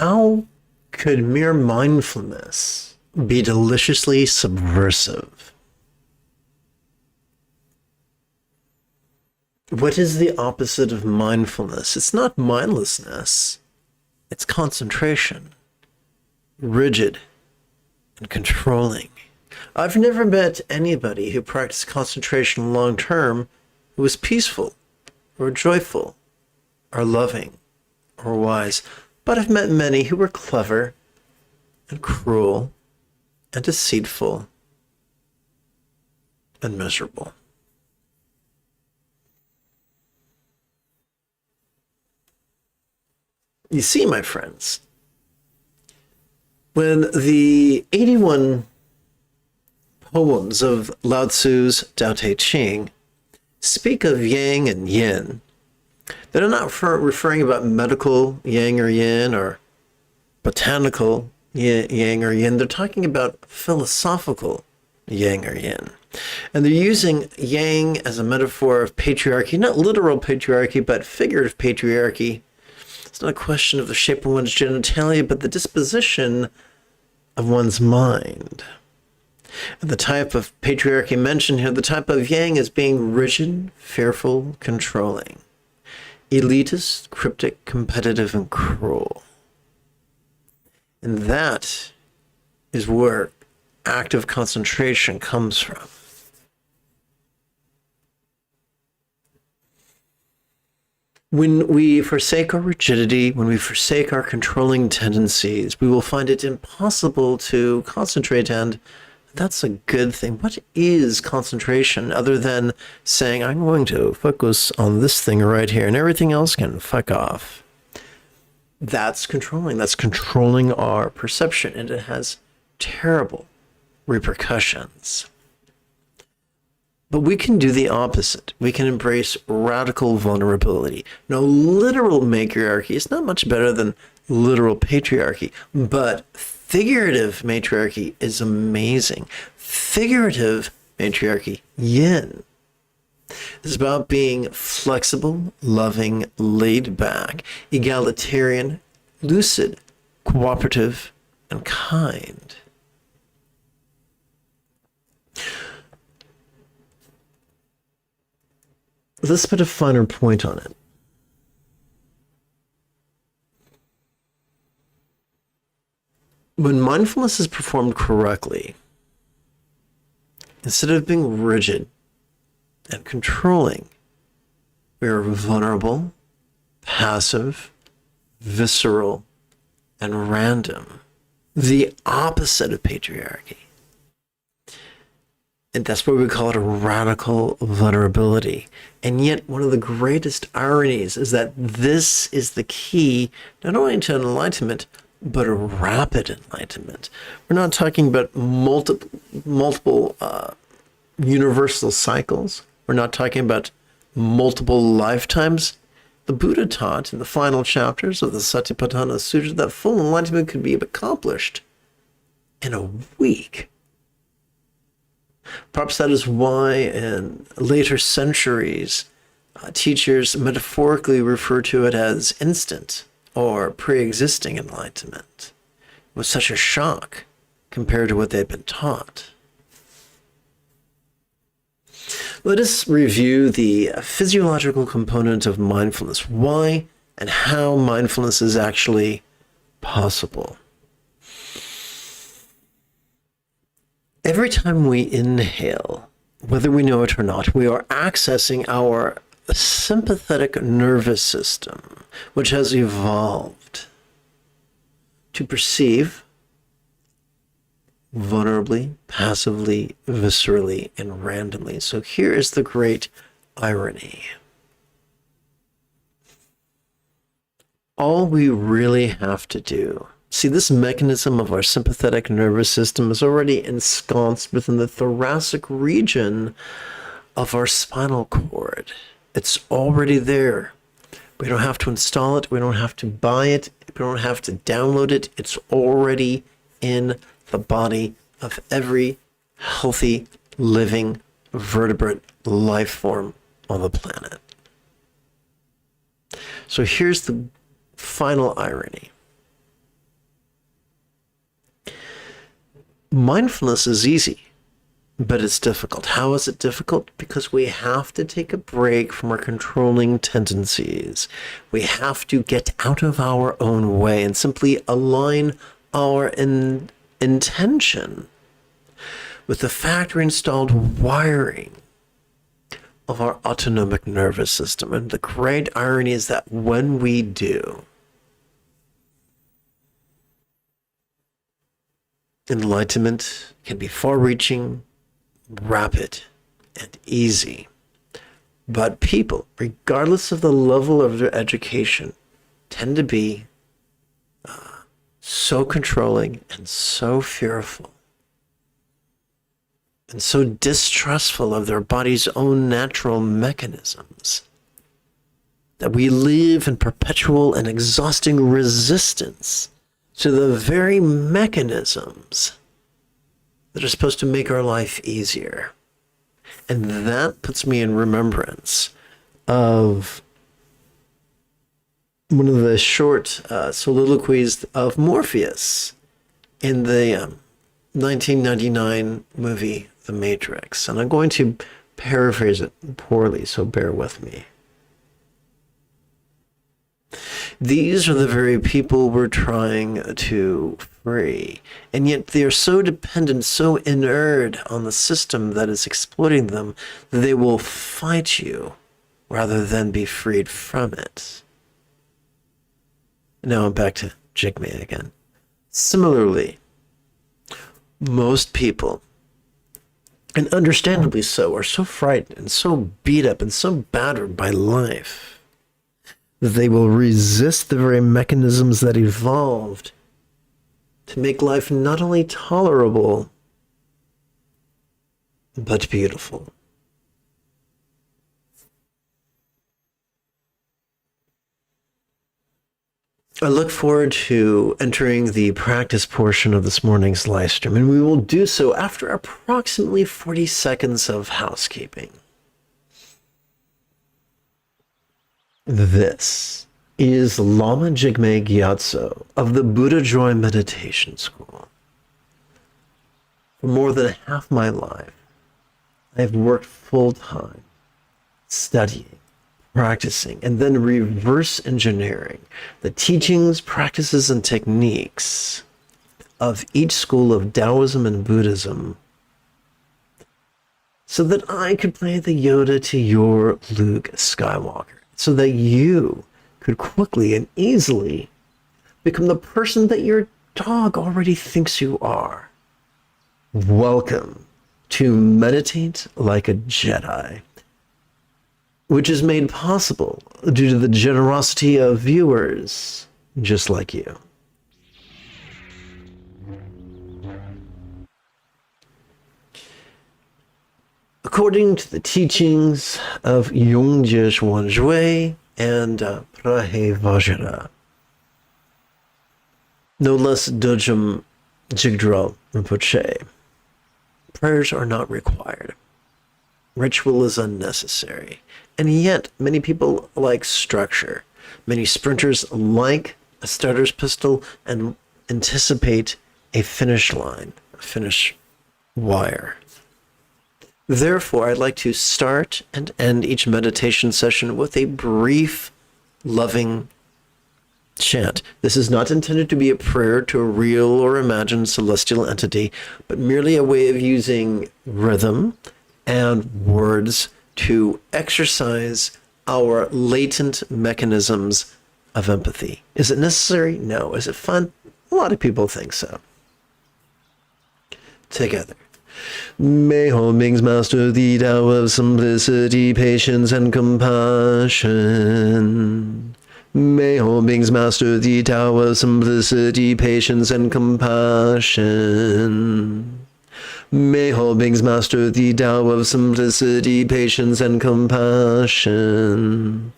How could mere mindfulness be deliciously subversive? What is the opposite of mindfulness? It's not mindlessness. It's concentration. Rigid and controlling. I've never met anybody who practiced concentration long term who was peaceful or joyful or loving or wise. But I've met many who were clever and cruel and deceitful and miserable. You see, my friends, when the 81 poems of Lao Tzu's Tao Te Ching speak of yang and yin, they're not referring about medical yang or yin or botanical yang or yin. They're talking about philosophical yang or yin. And they're using yang as a metaphor of patriarchy, not literal patriarchy, but figurative patriarchy. It's not a question of the shape of one's genitalia, but the disposition of one's mind. And the type of patriarchy mentioned here, the type of yang, is being rigid, fearful, controlling, elitist, cryptic, competitive, and cruel. And that is where active concentration comes from. When we forsake our rigidity, when we forsake our controlling tendencies, we will find it impossible to concentrate, and that's a good thing. What is concentration other than saying, I'm going to focus on this thing right here and everything else can fuck off? That's controlling. That's controlling our perception, and it has terrible repercussions. But we can do the opposite. We can embrace radical vulnerability. No, literal matriarchy is not much better than literal patriarchy, but figurative matriarchy is amazing. Figurative matriarchy, yin, is about being flexible, loving, laid back, egalitarian, lucid, cooperative, and kind. Let's put a finer point on it. When mindfulness is performed correctly, instead of being rigid and controlling, we are vulnerable, passive, visceral, and random. The opposite of patriarchy. And that's why we call it a radical vulnerability. And yet, one of the greatest ironies is that this is the key not only to enlightenment, but a rapid enlightenment. We're not talking about multiple universal cycles. We're not talking about multiple lifetimes. The Buddha taught in the final chapters of the Satipatthana Sutta that full enlightenment could be accomplished in a week. Perhaps that is why in later centuries, teachers metaphorically refer to it as instant or pre-existing enlightenment. It was such a shock compared to what they'd been taught. Let us review the physiological component of mindfulness, why and how mindfulness is actually possible. Every time we inhale, whether we know it or not, we are accessing our sympathetic nervous system, which has evolved to perceive vulnerably, passively, viscerally, and randomly. So here is the great irony. All we really have to do, see, this mechanism of our sympathetic nervous system is already ensconced within the thoracic region of our spinal cord. It's already there. We don't have to install it. We don't have to buy it. We don't have to download it. It's already in the body of every healthy, living, vertebrate life form on the planet. So here's the final irony. Mindfulness is easy, but it's difficult. How is it difficult? Because we have to take a break from our controlling tendencies. We have to get out of our own way and simply align our intention with the factory installed wiring of our autonomic nervous system. And the great irony is that when we do, enlightenment can be far-reaching, rapid, and easy. But people, regardless of the level of their education, tend to be so controlling and so fearful and so distrustful of their body's own natural mechanisms that we live in perpetual and exhausting resistance to the very mechanisms that are supposed to make our life easier. And that puts me in remembrance of one of the short soliloquies of Morpheus in the 1999 movie The Matrix. And I'm going to paraphrase it poorly, so bear with me. These are the very people we're trying to free, and yet they are so dependent, so inured on the system that is exploiting them, that they will fight you rather than be freed from it. Now I'm back to Jigme again. Similarly, most people, and understandably so, are so frightened and so beat up and so battered by life that they will resist the very mechanisms that evolved to make life not only tolerable, but beautiful. I look forward to entering the practice portion of this morning's live stream, and we will do so after approximately 40 seconds of housekeeping. This is Lama Jigme Gyatso of the Buddha Joy Meditation School. For more than half my life, I have worked full-time, studying, practicing, and then reverse engineering the teachings, practices, and techniques of each school of Taoism and Buddhism so that I could play the Yoda to your Luke Skywalker, so that you could quickly and easily become the person that your dog already thinks you are. Welcome to Meditate Like a Jedi, which is made possible due to the generosity of viewers just like you. According to the teachings of Yongjie Zhuangzhui and Prahe Vajra, no less Dojum Jigdral Rinpoche, prayers are not required. Ritual is unnecessary. And yet, many people like structure. Many sprinters like a starter's pistol and anticipate a finish line, a finish wire. Therefore, I'd like to start and end each meditation session with a brief, loving chant. This is not intended to be a prayer to a real or imagined celestial entity, but merely a way of using rhythm and words to exercise our latent mechanisms of empathy. Is it necessary? No. Is it fun? A lot of people think so. Together. May all beings master the Tao of simplicity, patience, and compassion. May all beings master the Tao of simplicity, patience, and compassion. May all beings master the Tao of simplicity, patience, and compassion.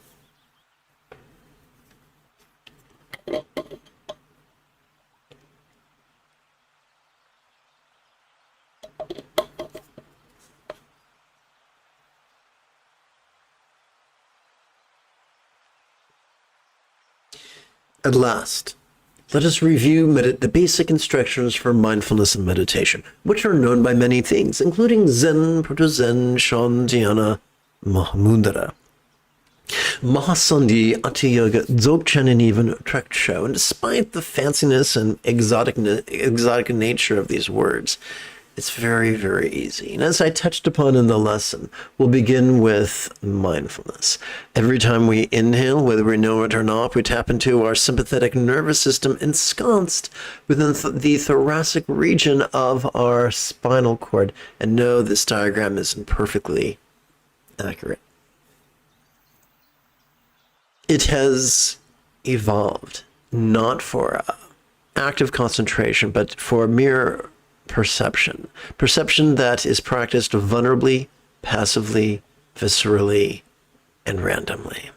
At last, let us review the basic instructions for mindfulness and meditation, which are known by many things, including Zen, Proto-Zen, Shan, Dhyana, Mahamudra. Mahasandhi, Ati Yoga, Dzogchen, and even Trek Show. And despite the fanciness and exotic nature of these words, it's very, very easy. And as I touched upon in the lesson, we'll begin with mindfulness. Every time we inhale, whether we know it or not, we tap into our sympathetic nervous system ensconced within the thoracic region of our spinal cord. And no, this diagram isn't perfectly accurate. It has evolved not for active concentration, but for mere perception that is practiced vulnerably, passively, viscerally, and randomly.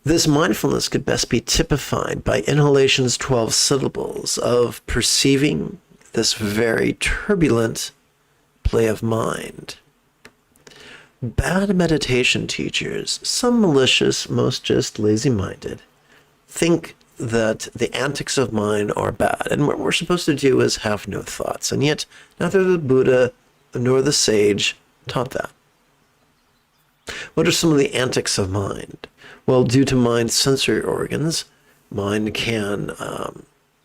This mindfulness could best be typified by inhalation's 12 syllables of perceiving this very turbulent play of mind. Bad meditation teachers, some malicious, most just lazy-minded, think that the antics of mind are bad, and what we're supposed to do is have no thoughts. And yet, neither the Buddha nor the sage taught that. What are some of the antics of mind? Well, due to mind's sensory organs, mind can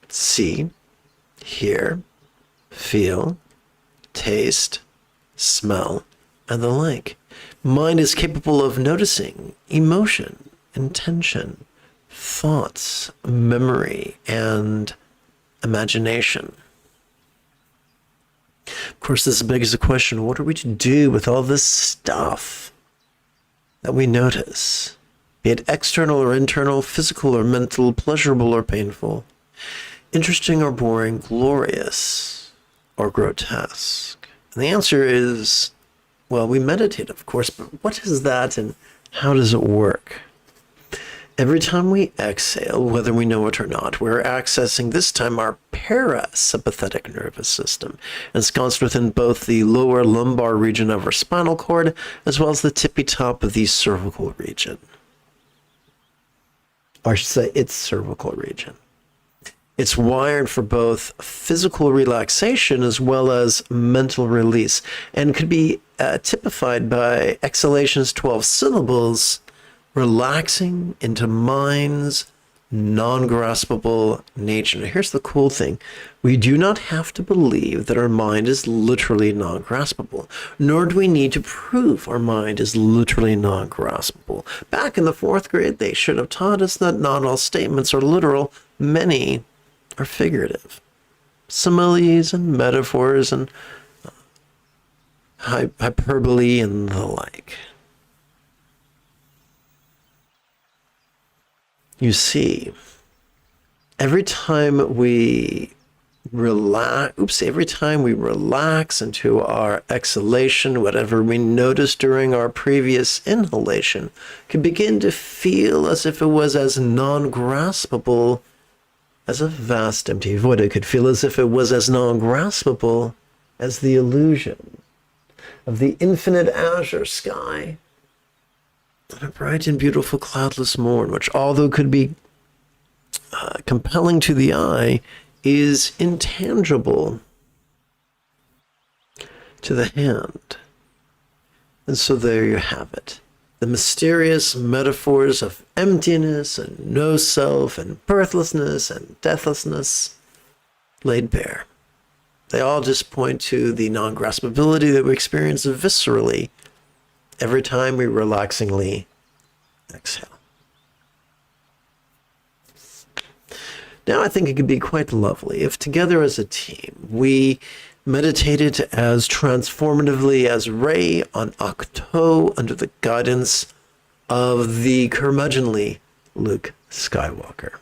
see, hear, feel, taste, smell, and the like. Mind is capable of noticing emotion, intention, thoughts, memory, and imagination. Of course, this begs the question, what are we to do with all this stuff that we notice? Be it external or internal, physical or mental, pleasurable or painful, interesting or boring, glorious or grotesque? And the answer is, well, we meditate, of course, but what is that and how does it work? Every time we exhale, whether we know it or not, we're accessing this time our parasympathetic nervous system, ensconced within both the lower lumbar region of our spinal cord, as well as the tippy top of the cervical region. Or I should say, its cervical region. It's wired for both physical relaxation as well as mental release, and could be typified by exhalation's 12 syllables, relaxing into mind's non-graspable nature. Now, here's the cool thing. We do not have to believe that our mind is literally non-graspable, nor do we need to prove our mind is literally non-graspable. Back in the 4th grade, they should have taught us that not all statements are literal, many are figurative. Similes and metaphors and hyperbole and the like. You see, every time we relax into our exhalation, whatever we noticed during our previous inhalation can begin to feel as if it was as non-graspable as a vast empty void. It could feel as if it was as non-graspable as the illusion of the infinite azure sky on a bright and beautiful cloudless morn, which, although could be compelling to the eye, is intangible to the hand. And so there you have it. The mysterious metaphors of emptiness and no self and birthlessness and deathlessness laid bare. They all just point to the non-graspability that we experience viscerally every time we relaxingly exhale. Now I think it could be quite lovely if together as a team we meditated as transformatively as Rey on Ahch-To under the guidance of the curmudgeonly Luke Skywalker.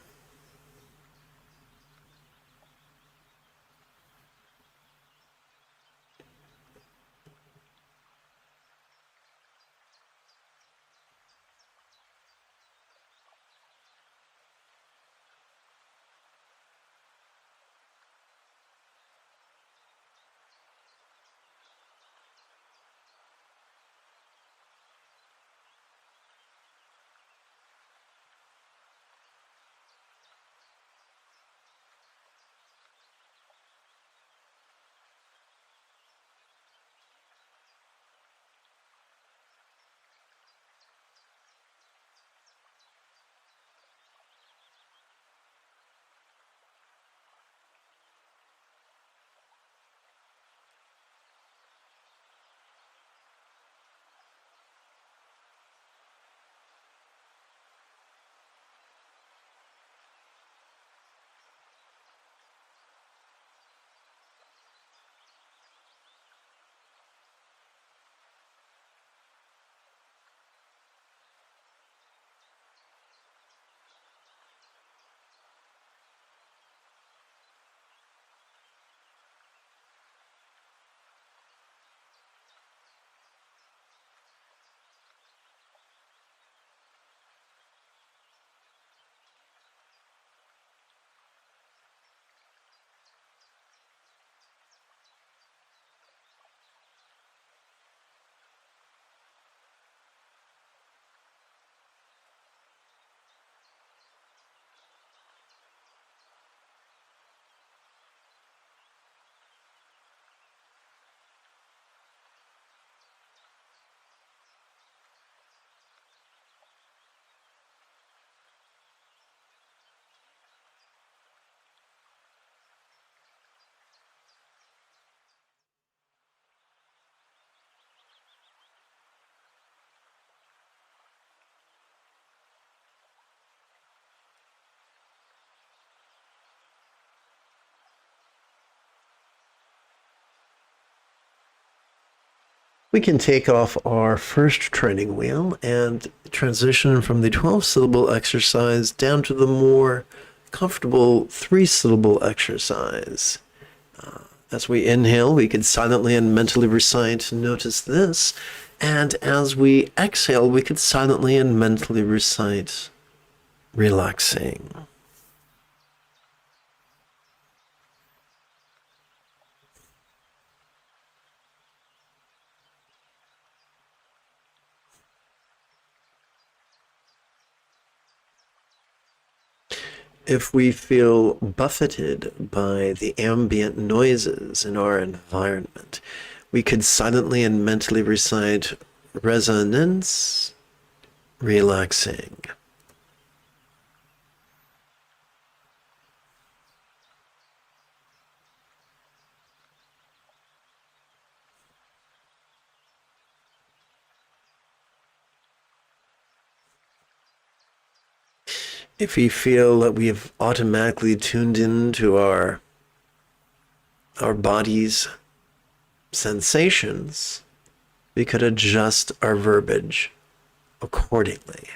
We can take off our first training wheel and transition from the 12-syllable exercise down to the more comfortable 3-syllable exercise. As we inhale, we could silently and mentally recite, "Notice this." And as we exhale, we could silently and mentally recite, "Relaxing." If we feel buffeted by the ambient noises in our environment, we could silently and mentally recite, "Resonance, relaxing." If we feel that we have automatically tuned into our body's sensations, we could adjust our verbiage accordingly.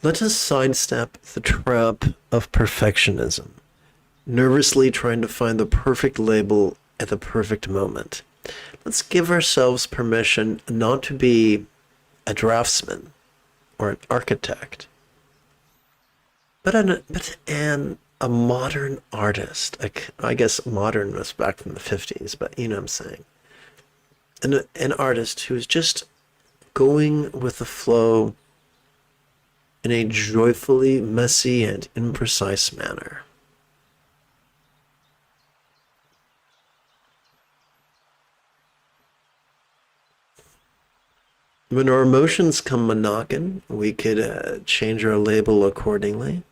Let us sidestep the trap of perfectionism, nervously trying to find the perfect label at the perfect moment. Let's give ourselves permission not to be a draftsman or an architect, but a modern artist. I guess modern was back from the 50s, but you know what I'm saying. An artist who's just going with the flow in a joyfully messy and imprecise manner. When our emotions come monocking, we could change our label accordingly.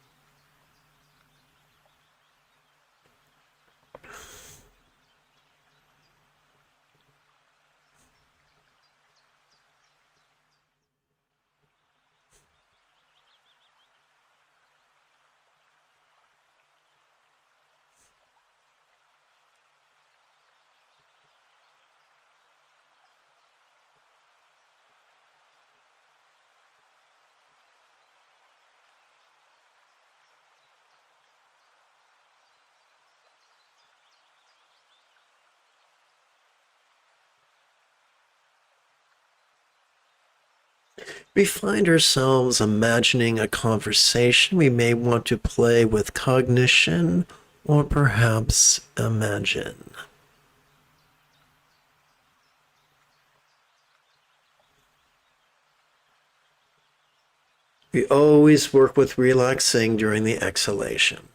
We find ourselves imagining a conversation. We may want to play with cognition or perhaps imagine. We always work with relaxing during the exhalation.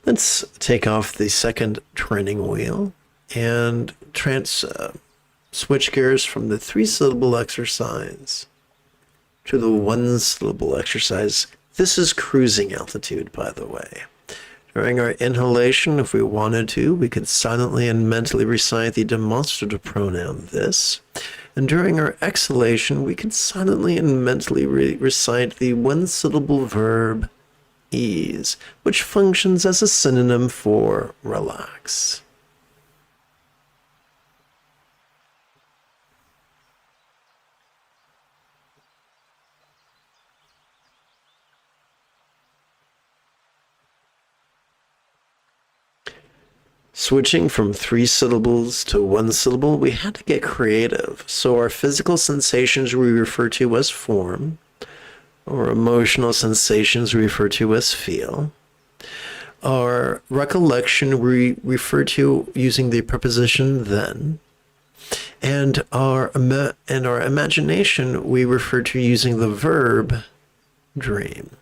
Let's take off the second training wheel and switch gears from the 3-syllable exercise to the 1-syllable exercise. This is cruising altitude, by the way. During our inhalation, if we wanted to, we could silently and mentally recite the demonstrative pronoun "this." And during our exhalation, we could silently and mentally recite the 1-syllable verb "ease," which functions as a synonym for relax. Switching from 3 syllables to 1 syllable, we had to get creative. So our physical sensations we refer to as form, or emotional sensations we refer to as feel. Our recollection we refer to using the preposition then. And our imagination we refer to using the verb dream.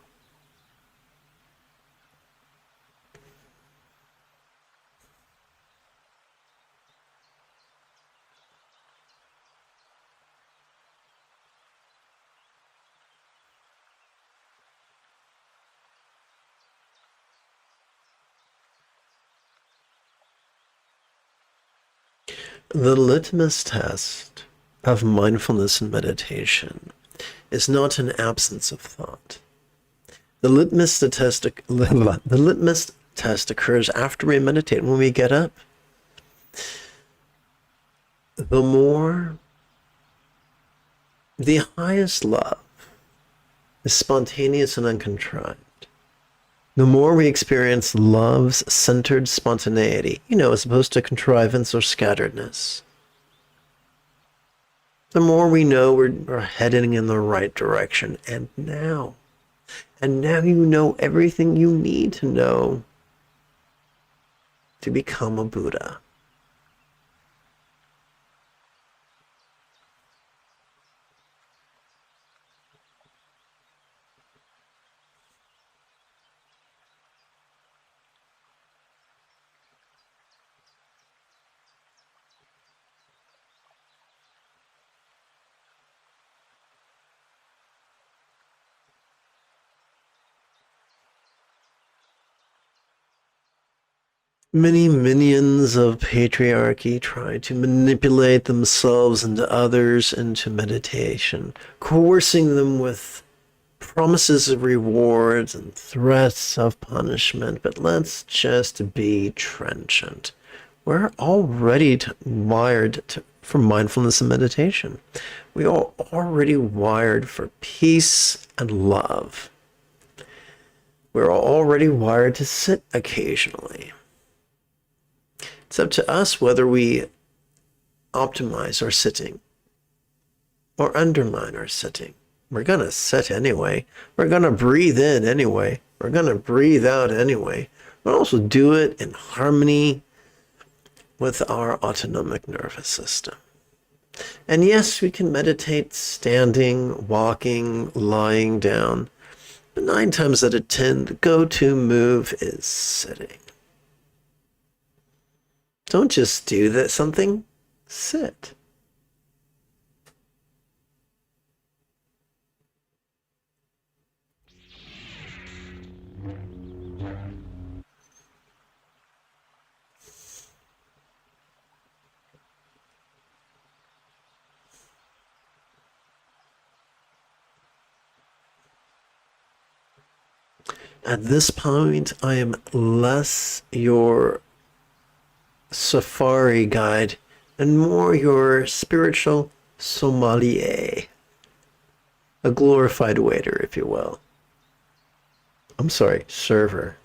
The litmus test of mindfulness and meditation is not an absence of thought. The litmus test occurs after we meditate, when we get up. The highest love is spontaneous and uncontrived. The more we experience love's centered spontaneity, as opposed to contrivance or scatteredness, the more we know we're heading in the right direction. And now you know everything you need to know to become a Buddha. Many minions of patriarchy try to manipulate themselves and others into meditation, coercing them with promises of rewards and threats of punishment. But let's just be trenchant. We're already wired for mindfulness and meditation. We are already wired for peace and love. We're already wired to sit occasionally. It's up to us whether we optimize our sitting or undermine our sitting. We're going to sit anyway. We're going to breathe in anyway. We're going to breathe out anyway. We'll also do it in harmony with our autonomic nervous system. And yes, we can meditate standing, walking, lying down. But 9 times out of 10, the go-to move is sitting. Don't just do that something, sit. At this point, I am less your safari guide and more your spiritual sommelier, a glorified waiter, if you will. I'm sorry, server.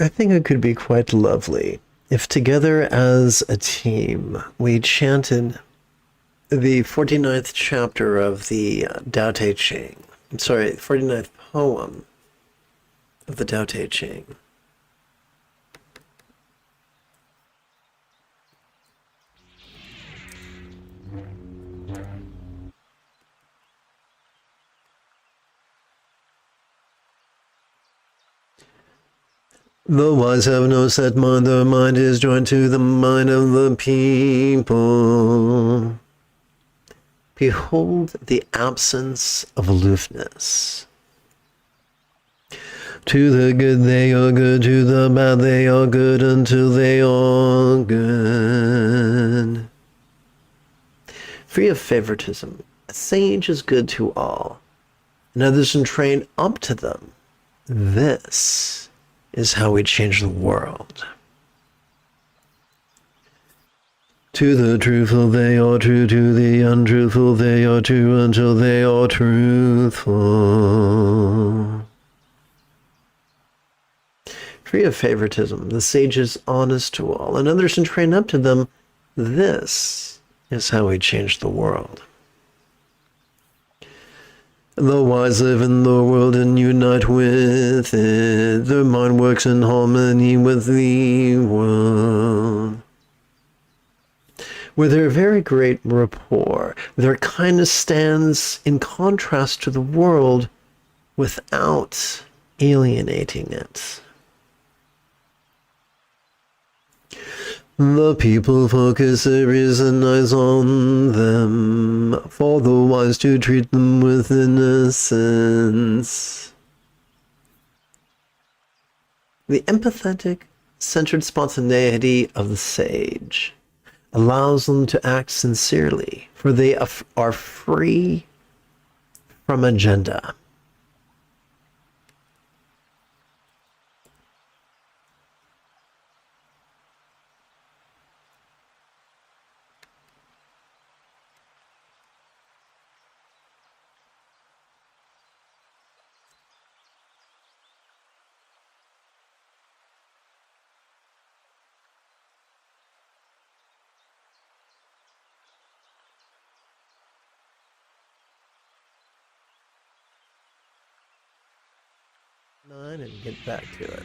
I think it could be quite lovely if together as a team we chanted the 49th chapter of the Tao Te Ching. I'm sorry, 49th poem of the Tao Te Ching. The wise have no set mind, their mind is joined to the mind of the people. Behold the absence of aloofness. To the good they are good, to the bad they are good, until they are good. Free of favoritism, a sage is good to all, and others entrain up to them. This is how we change the world. To the truthful they are true, to the untruthful they are true, until they are truthful. Free of favoritism, the sage is honest to all, and others entrain up to them. This is how we change the world. The wise live in the world and unite with it. Their mind works in harmony with the world. With their very great rapport, their kindness stands in contrast to the world without alienating it. The people focus their reason eyes on them, for the wise to treat them with innocence. The empathetic, centered spontaneity of the sage allows them to act sincerely, for they are free from agenda. And get back to it.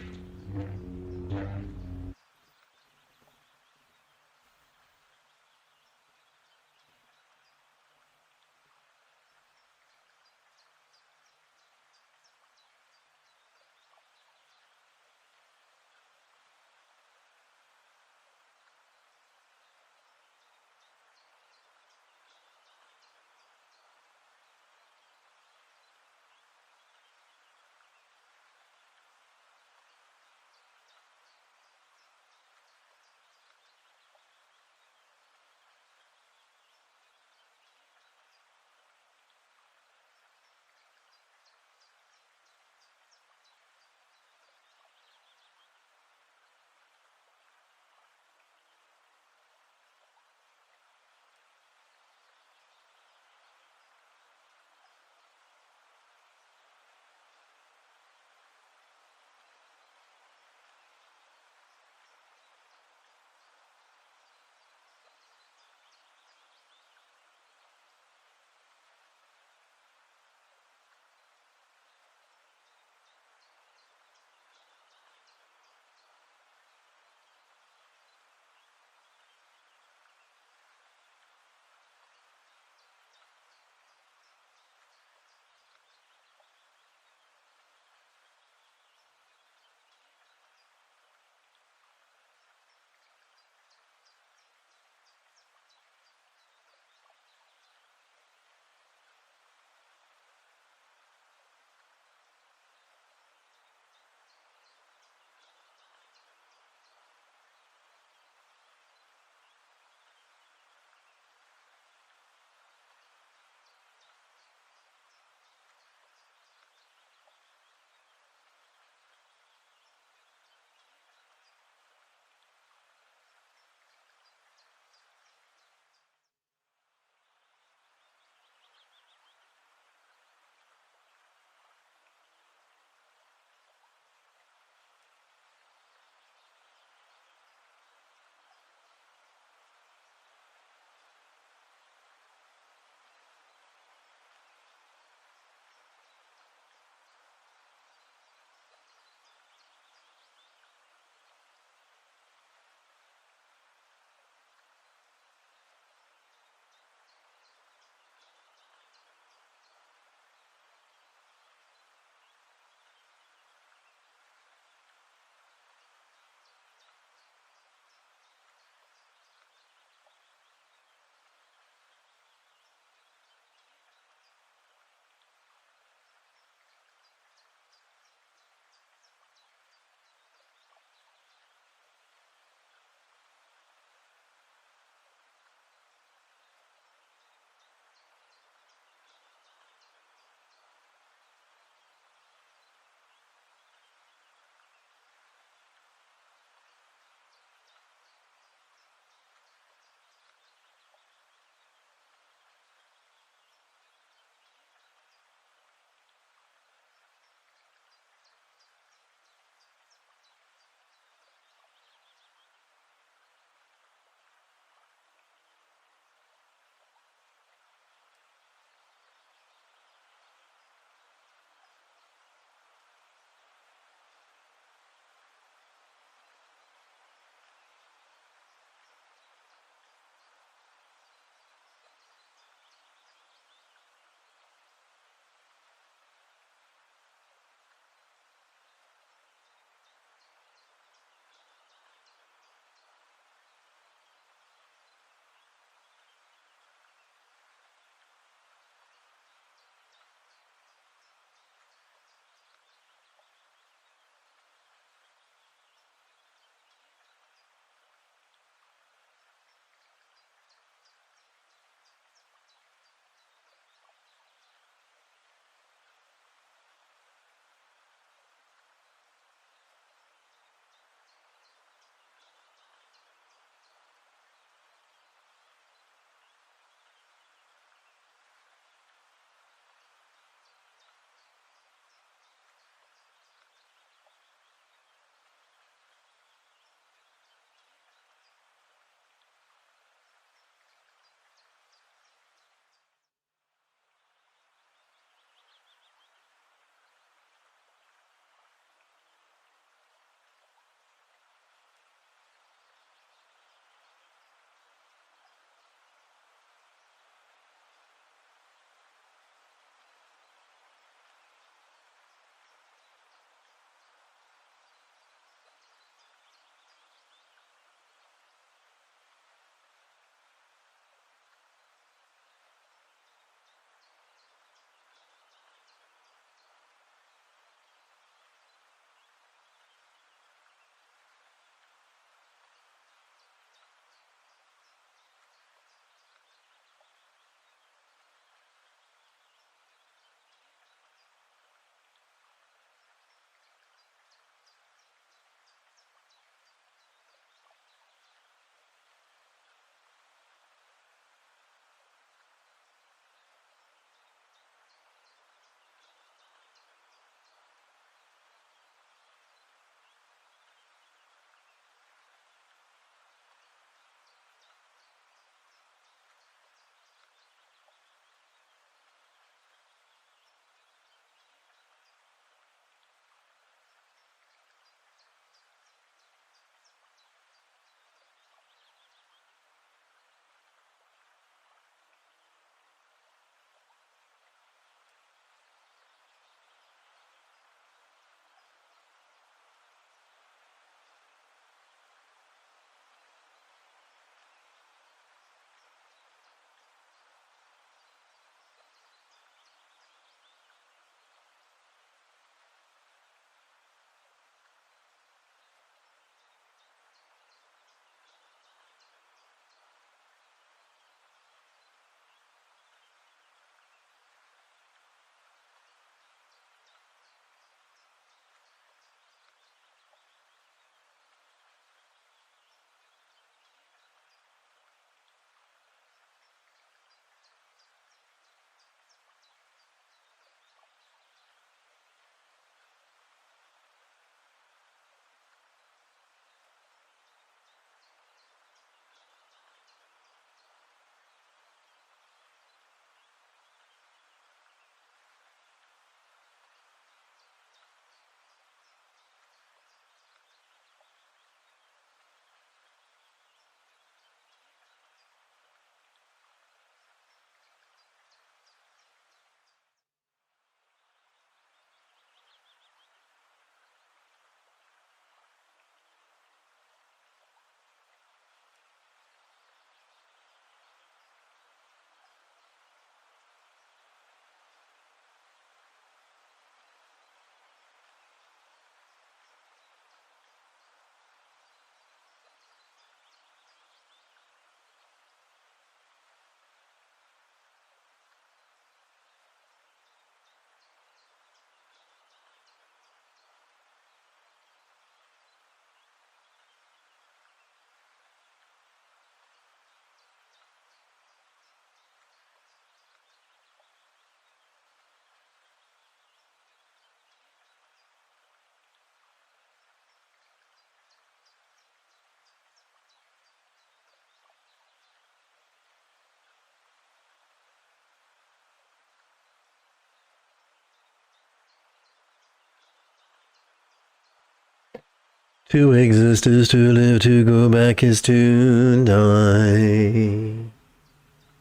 To exist is to live, to go back is to die.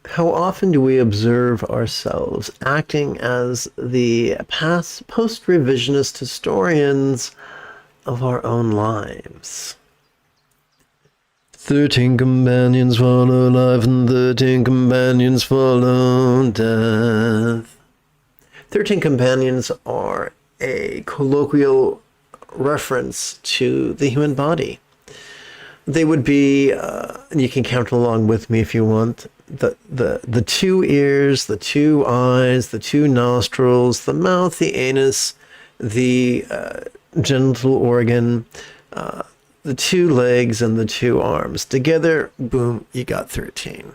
How often do we observe ourselves acting as the post-revisionist historians of our own lives? 13 companions follow life and 13 companions follow death. 13 companions are a colloquial reference to the human body. They would be, and you can count along with me if you want, the 2 ears, the 2 eyes, the 2 nostrils, the mouth, the anus, the genital organ, the 2 legs, and the 2 arms. Together, boom, you got 13.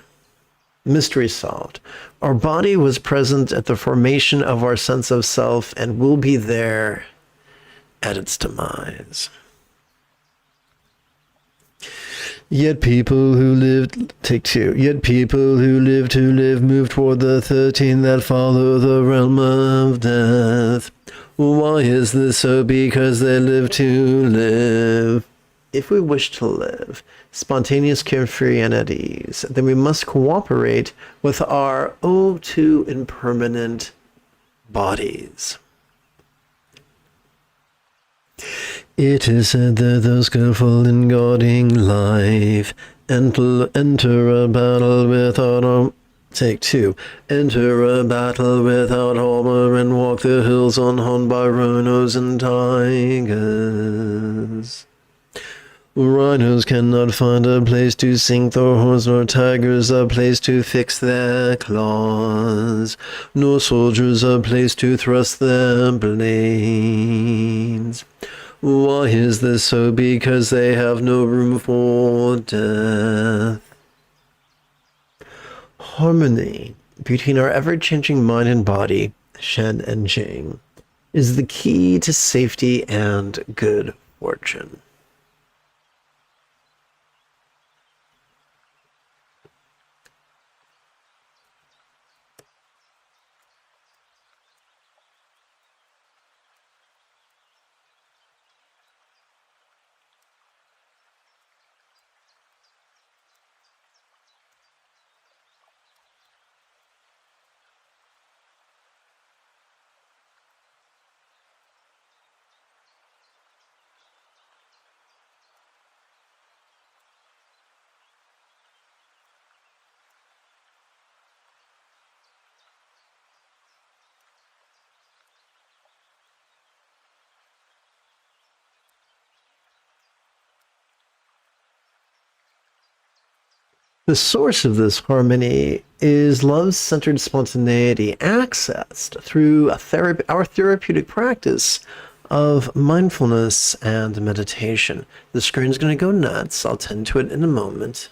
Mystery solved. Our body was present at the formation of our sense of self and will be there at its demise. Yet people who lived, take 2, yet people who live to live move toward the 13 that follow the realm of death. Why is this so? Because they live to live. If we wish to live spontaneous, carefree, and at ease, then we must cooperate with our oh too impermanent bodies. It is said that those skillful in guarding life enter a battle without take 2. Enter a battle without armor and walk the hills unharmed by rhinos and tigers. Rhinos cannot find a place to sink their horns, nor tigers a place to fix their claws, nor soldiers a place to thrust their blades. Why is this so? Because they have no room for death. Harmony between our ever-changing mind and body, Shen and Jing, is the key to safety and good fortune. The source of this harmony is love-centered spontaneity accessed through our therapeutic practice of mindfulness and meditation. The screen's going to go nuts. I'll tend to it in a moment.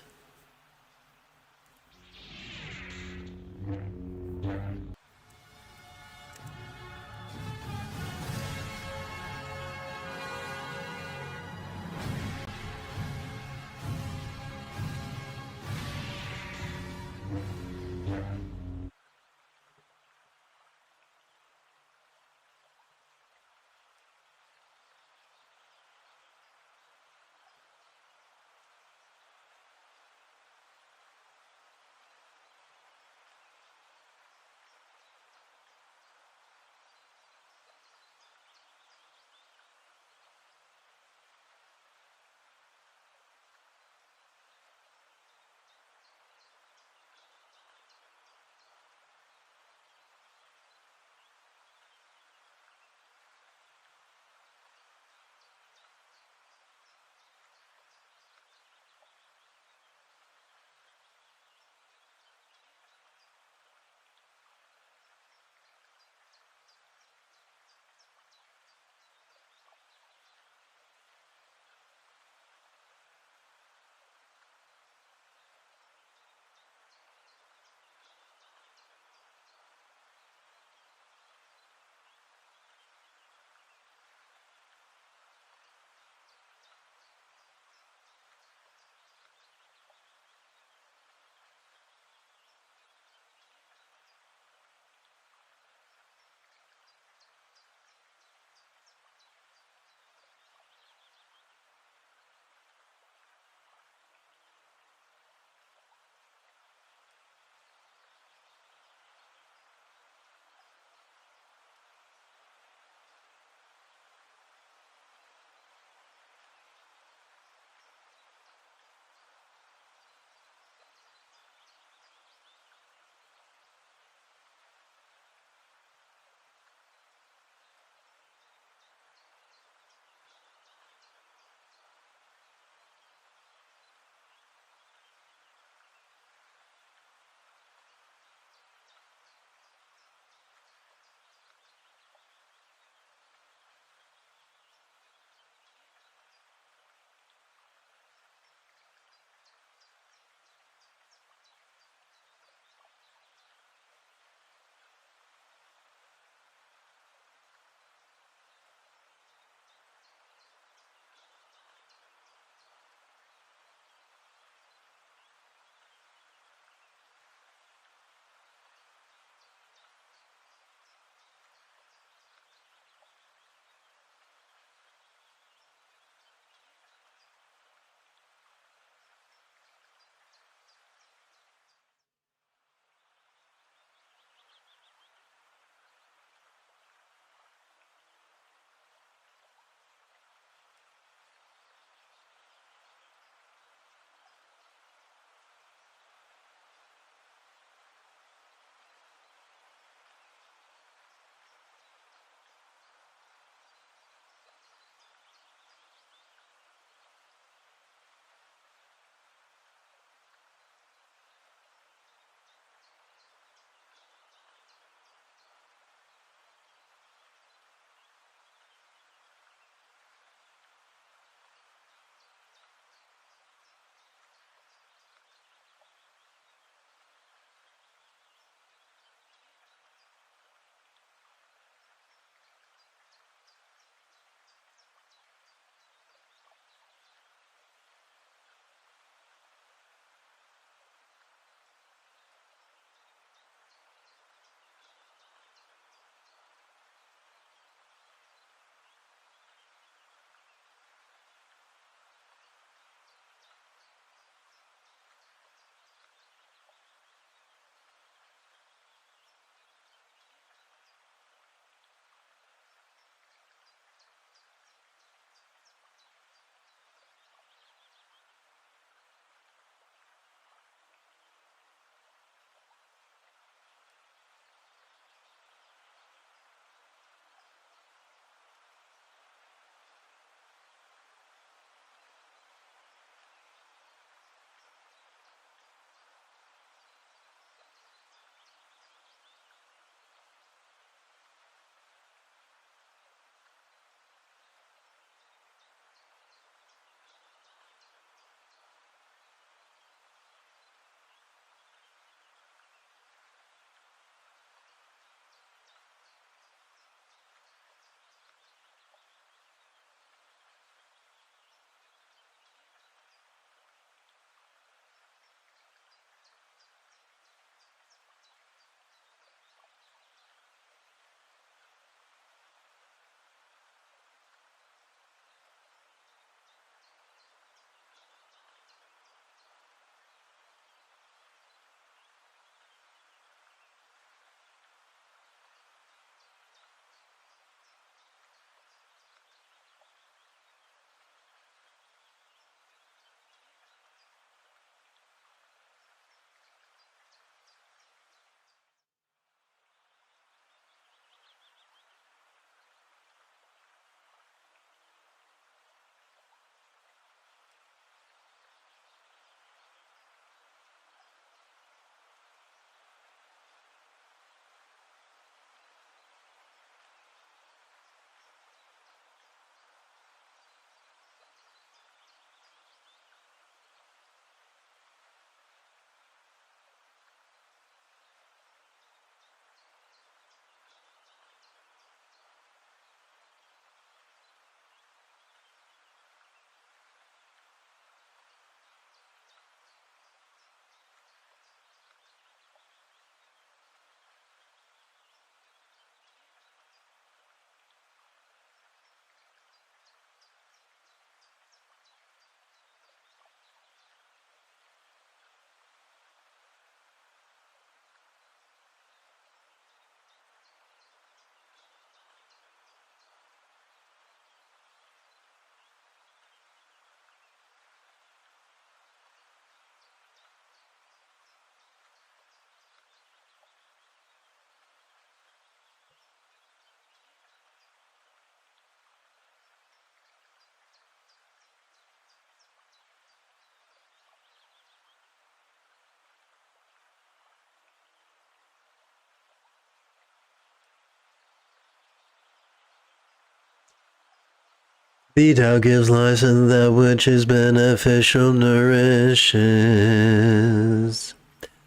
The Tao gives life, and that which is beneficial nourishes.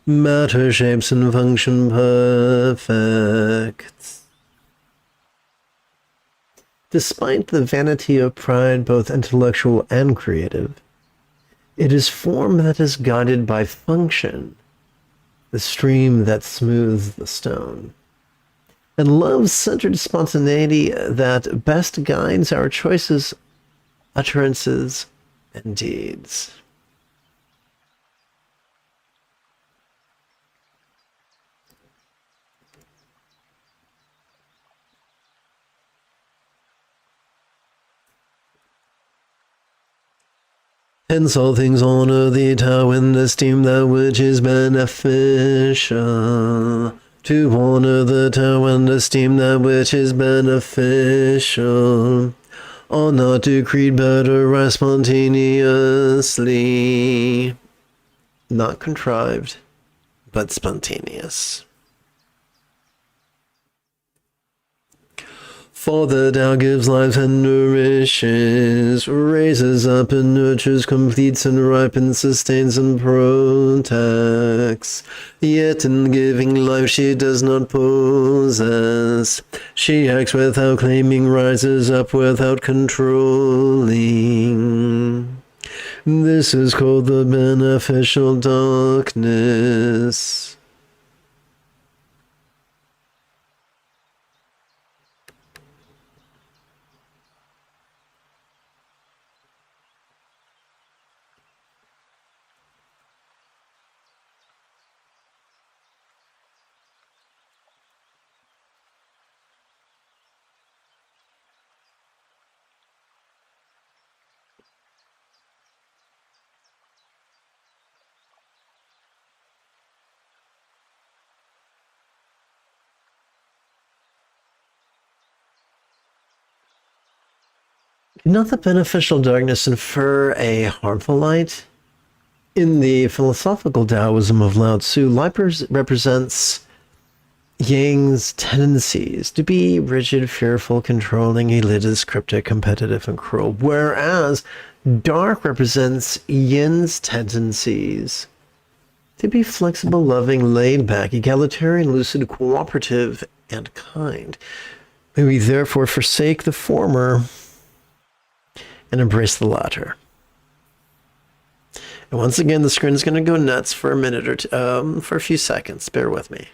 Matter shapes and function perfect. Despite the vanity of pride, both intellectual and creative, it is form that is guided by function, the stream that smooths the stone, and love-centered spontaneity that best guides our choices, utterances, and deeds. Hence all things honor the Tao and esteem that which is beneficial. To honor the Tao and esteem that which is beneficial. Are not decreed but arise spontaneously. Not contrived, but spontaneous. For the Tao gives life and nourishes, raises up and nurtures, completes and ripens, sustains and protects. Yet in giving life she does not possess. She acts without claiming, rises up without controlling. This is called the beneficial darkness. Did not the beneficial darkness infer a harmful light? In the philosophical Taoism of Lao Tzu, light represents Yang's tendencies to be rigid, fearful, controlling, elitist, cryptic, competitive, and cruel, whereas dark represents Yin's tendencies to be flexible, loving, laid back, egalitarian, lucid, cooperative, and kind. May we therefore forsake the former and embrace the latter. And once again, the screen is going to go nuts for a minute or two, for a few seconds. Bear with me.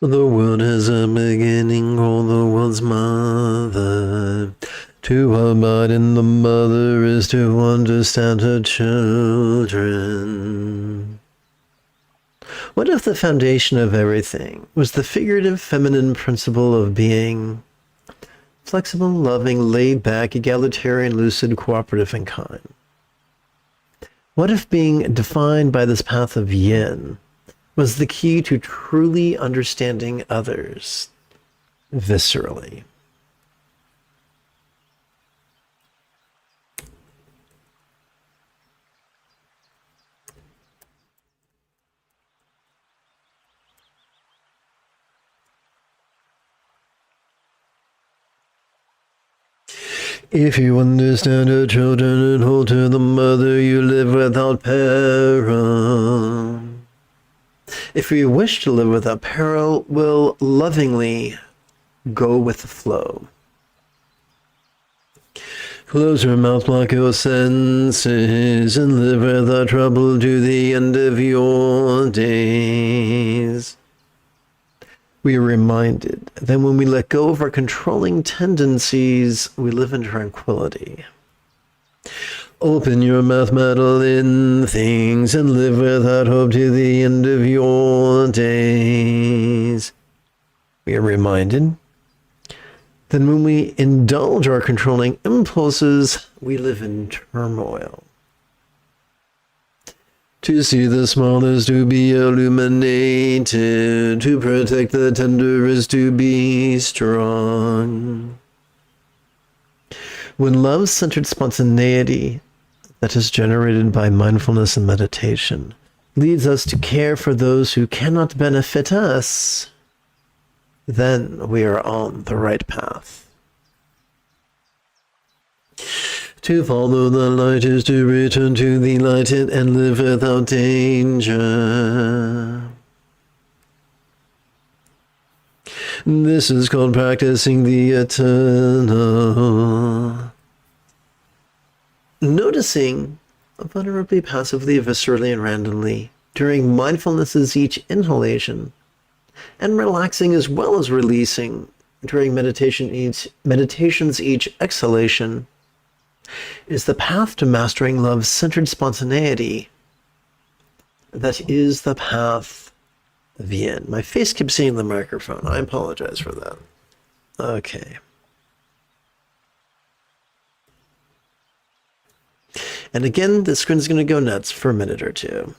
The world has a beginning, called the world's mother. To abide in the mother is to understand her children. What if the foundation of everything was the figurative feminine principle of being flexible, loving, laid back, egalitarian, lucid, cooperative, and kind? What if being defined by this path of yin was the key to truly understanding others viscerally? If you understand her children and hold to the mother, you live without peril. If we wish to live without peril, we'll lovingly go with the flow. Close your mouth, block your senses, and live without trouble to the end of your days. We are reminded that when we let go of our controlling tendencies, we live in tranquility. Open your mouth, meddle in things, and live without hope to the end of your days. We are reminded that when we indulge our controlling impulses, we live in turmoil. To see the small is to be illuminated. To protect the tender is to be strong. When love-centered spontaneity that is generated by mindfulness and meditation leads us to care for those who cannot benefit us, then we are on the right path. To follow the light is to return to the light and live without danger. This is called practicing the eternal. Noticing vulnerably, passively, viscerally, and randomly during mindfulness's each inhalation, and relaxing as well as releasing during meditation's each exhalation, is the path to mastering love-centered spontaneity. That is the path of yin. My face keeps seeing the microphone. I apologize for that. Okay. And again, the screen's going to go nuts for a minute or two.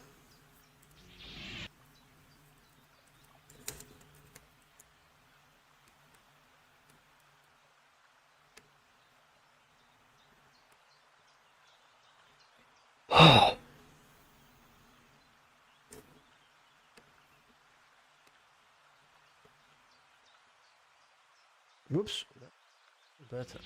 Whoops. Better.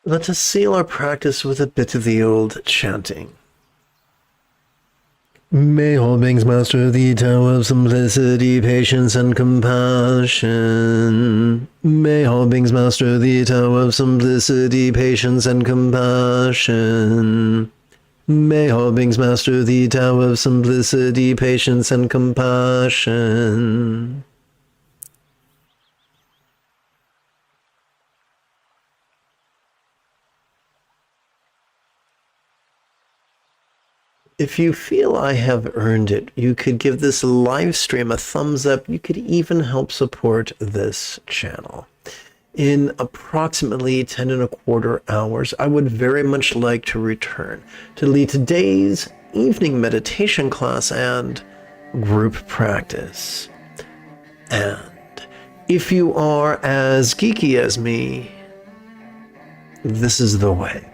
Let us seal our practice with a bit of the old chanting. May all beings master the Tao of simplicity, patience, and compassion. May all beings master the Tao of simplicity, patience, and compassion. May all beings master the Tao of simplicity, patience, and compassion. If you feel I have earned it, you could give this live stream a thumbs up. You could even help support this channel. In approximately 10 and a quarter hours, I would very much like to return to lead today's evening meditation class and group practice. And if you are as geeky as me, this is the way.